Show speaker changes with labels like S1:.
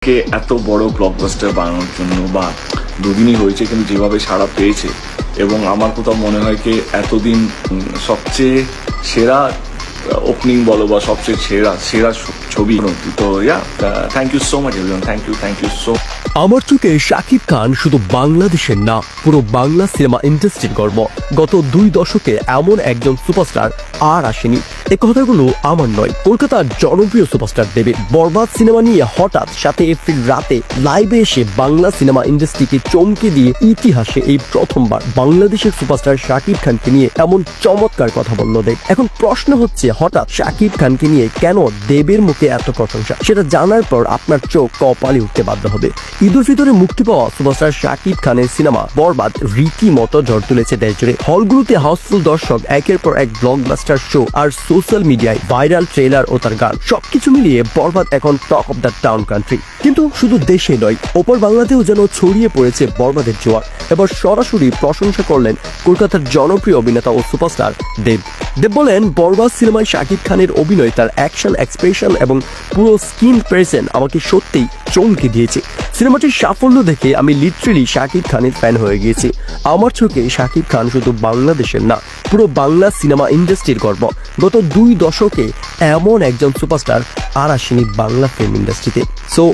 S1: কে এত বড় ব্লকবাস্টার বানানোর জন্য বা দুদিনই হয়েছে, কিন্তু যেভাবে সাড়া পেয়েছে এবং আমার কোথাও মনে হয় কি এতদিন সবচেয়ে সেরা ওপেনিং বলো বা সবচেয়ে সেরা সেরা ছবি। তো thank you so much everyone, thank you so.
S2: আমার চোখে শাকিব খান শুধু বাংলাদেশের না, পুরো বাংলা সিনেমা ইন্ডাস্ট্রির গর্ব। গত 2 দশকে এমন একজন সুপারস্টার আর আসেনি। এই কথাগুলো আমার নয়, কলকাতার জনপ্রিয় সুপারস্টার দেবের। বরবাদ সিনেমা নিয়ে হঠাৎ 7 এপ্রিল রাতে লাইভে এসে বাংলা সিনেমা ইন্ডাস্ট্রিকে চমকে দিয়ে ইতিহাসে এই প্রথমবার বাংলাদেশের সুপারস্টার শাকিব খানকে নিয়ে এমন চমৎকার কথা বলল দেব। এখন প্রশ্ন হচ্ছে, হঠাৎ শাকিব খানকে নিয়ে কেন দেবের মুখে এত প্রশংসা? সেটা জানার পর আপনার চোখ কপালে উঠতে বাধ্য হবে। ঈদুল ফিতরে মুক্তি পাওয়া সুপারস্টার শাকিব খানের সিনেমা বরবাদ রীতিমতো ঝড় তুলেছে দেশ জুড়ে। হলগুলোতে হাউসফুল দর্শক, একের পর এক ব্লকবাস্টার শো আর সোশ্যাল মিডিয়ায় ভাইরাল ট্রেলার ও তার গান, সবকিছু মিলিয়ে বরবাদ এখন talk of the town country. কিন্তু শুধু দেশে নয়, ওপর বাংলাতেও যেন ছড়িয়ে পড়েছে বরবাদের জোয়ার। এবার সরাসরি প্রশংসা করলেন কলকাতার জনপ্রিয় অভিনেতা ও সুপারস্টার দেব। দেব বলেন, বরবাদ সিনেমায় শাকিব খানের অভিনয়, তার অ্যাকশন, এক্সপ্রেশন এবং পুরো স্ক্রিন প্রেজেন্স আমাকে সত্যিই চমকে দিয়েছে। সিনেমাটির সাফল্য দেখে আমি লিটারেলি শাকিব খানের ফ্যান হয়ে গিয়েছি। আমার চোখে শাকিব খান শুধু বাংলাদেশের না, পুরো বাংলা সিনেমা ইন্ডাস্ট্রির গর্ব। গত 2 দশকে এমন একজন সুপারস্টার আর আসেনি বাংলা ফিল্ম ইন্ডাস্ট্রিতে। সো